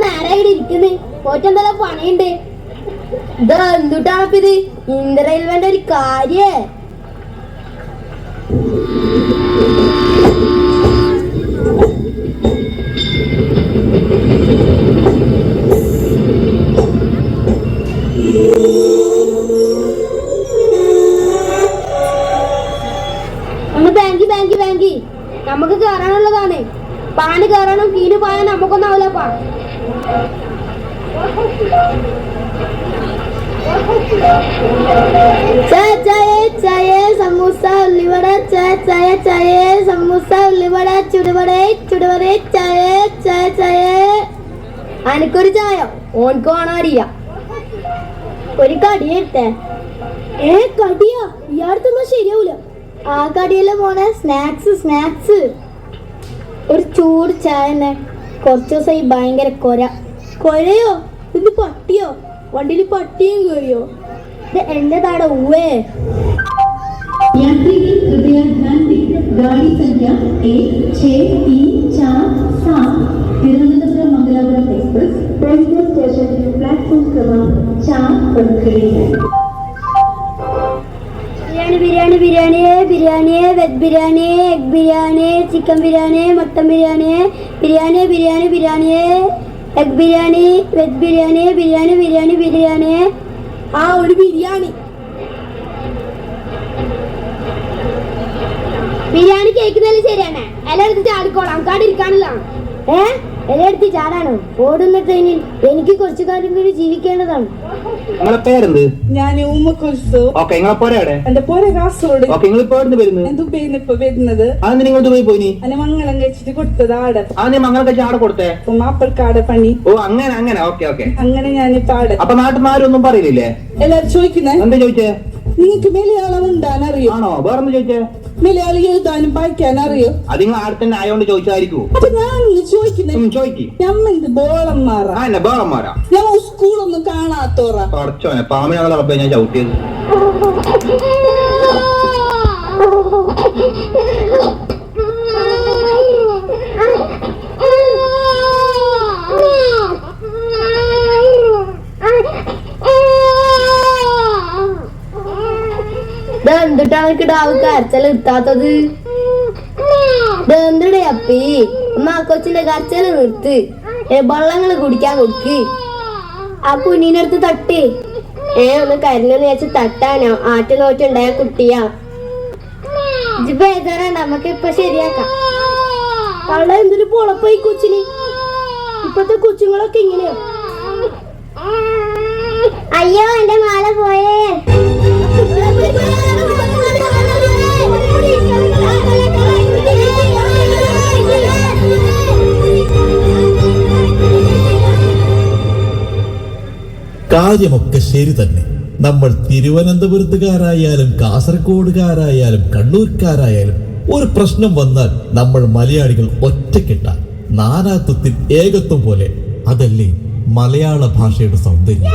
നേരെ ഇരിക്കുന്നത് പോറ്റെന്തെല്ലാം പണിയുണ്ട്. ഇത് എന്തുട്ടാണപ്പ ഇത്? ഇന്ത്യ റെയിൽവേന്റെ ഒരു കാര്യേ. ഒന്ന് ബാങ്കി നമുക്ക് കേറാനുള്ളതാണ്. പാന് കേറണം, കീന് പോയാൽ നമുക്കൊന്നാവില്ലപ്പാ. ചായ സമൂസ ഉള്ളിവട, ചായ സമൂസ ഉള്ളിവട, ചുടുവട ചായ. അനക്കൊരു ചായ, ഓൻക്ക് വേണം അറിയ. ഒരു കടിയെടുത്തേ. കടിയാ? ഇയാടത്തൊന്നും ശരിയാവൂല. ആ കടിയല്ലേ പോണേ. സ്നാക്സ്. ഒരു ചൂട് ചായ. കുറച്ചു ദിവസമായി ഭയങ്കര കൊരയോ? ഇത് പട്ടിയോ? വണ്ടിയിൽ പട്ടിയും കയറിയോ? ഇത് എന്റെ താട ഊവേ. गाड़ी संख्या 16347 Thiruvananthapuram Mangalapuram express railway station platform क्रमांक 4 पर खड़ी है. Biryani, veg biryani, egg biryani, chicken biryani, mutton biryani, biryani, egg biryani, veg biryani. ആ ഒരു ബിരിയാണി കേൾക്കുന്നതിൽ ശരിയാണ്. എല്ലായിടത്തും ചാടിക്കോളാം, കാടിരിക്കാണില്ല. എല്ലായിടത്തും ചാടാനോ? ഓടുന്ന ട്രെയിനിൽ എനിക്ക് കുറച്ചു കാര്യം കൂടി ജീവിക്കേണ്ടതാണ്. ഞാൻ എന്റെ പോരെ കാസർഗോഡ്. വരുന്നത് മംഗളം കഴിച്ചിട്ട് കൊടുത്തത് ആടെ. മാപ്പൾക്കാടെ പണി. അങ്ങനെ ഞാനിപ്പോ ആടെ. അപ്പൊ നാട്ടുമാരൊന്നും പറയില്ലേ? എല്ലാരും ചോദിക്കുന്നേ. എന്താ ചോദിച്ചേ? നിങ്ങൾക്ക് മലയാളം ഉണ്ടാൻ അറിയോ? ആണോ? വേറൊന്നും ചോദിച്ചേ? മലയാളം എഴുതാനും വായിക്കാൻ അറിയോ? അത് നിങ്ങൾ ആടെ തന്നെ ആയോണ്ട് ചോദിച്ചായിരിക്കും. അപ്പൊ ഞാൻ ചോദിക്കുന്നേ, ഞമ്മ ബോളന്മാരാ? ബോളന്മാരാ? ഞമ്മ സ്കൂളൊന്നും കാണാത്തോറാ? കുറച്ചോനെ പാമ്പിനാളെ ഞാൻ ചവിട്ടിയത്. എന്തിട്ടാണ് കിടാവ് കരച്ചൽ നിർത്താത്തത്? എന്തിടേ അപ്പി? കൊച്ചിന്റെ കരച്ചല് നിർത്ത്. വെള്ളങ്ങള് കുടിക്കാൻ കൊടുക്ക്. ആ കുഞ്ഞിനടുത്ത് തട്ടി. ഒന്ന് കരഞ്ഞെന്ന് വെച്ച് തട്ടാനോ? ആറ്റ നോറ്റുണ്ടായ കുട്ടിയാ. ബേജാറാണ്ട്, നമുക്ക് ഇപ്പൊ ശരിയാക്കാം. അവളെ എന്തൊരു പൊളപ്പായി കൊച്ചിന്. ഇപ്പത്തെ കൊച്ചുങ്ങളൊക്കെ ഇങ്ങനെയോ? അയ്യോ, എന്റെ മാല പോയേ. കാര്യമൊക്കെ ശരി തന്നെ. നമ്മൾ തിരുവനന്തപുരത്തുകാരായാലും കാസർഗോഡുകാരായാലും കണ്ണൂർക്കാരായാലും ഒരു പ്രശ്നം വന്നാൽ നമ്മൾ മലയാളികൾ ഒറ്റക്കെട്ടാൽ നാനാത്വത്തിൽ ഏകത്വം പോലെ. അതല്ലേ മലയാള ഭാഷയുടെ സൗന്ദര്യം.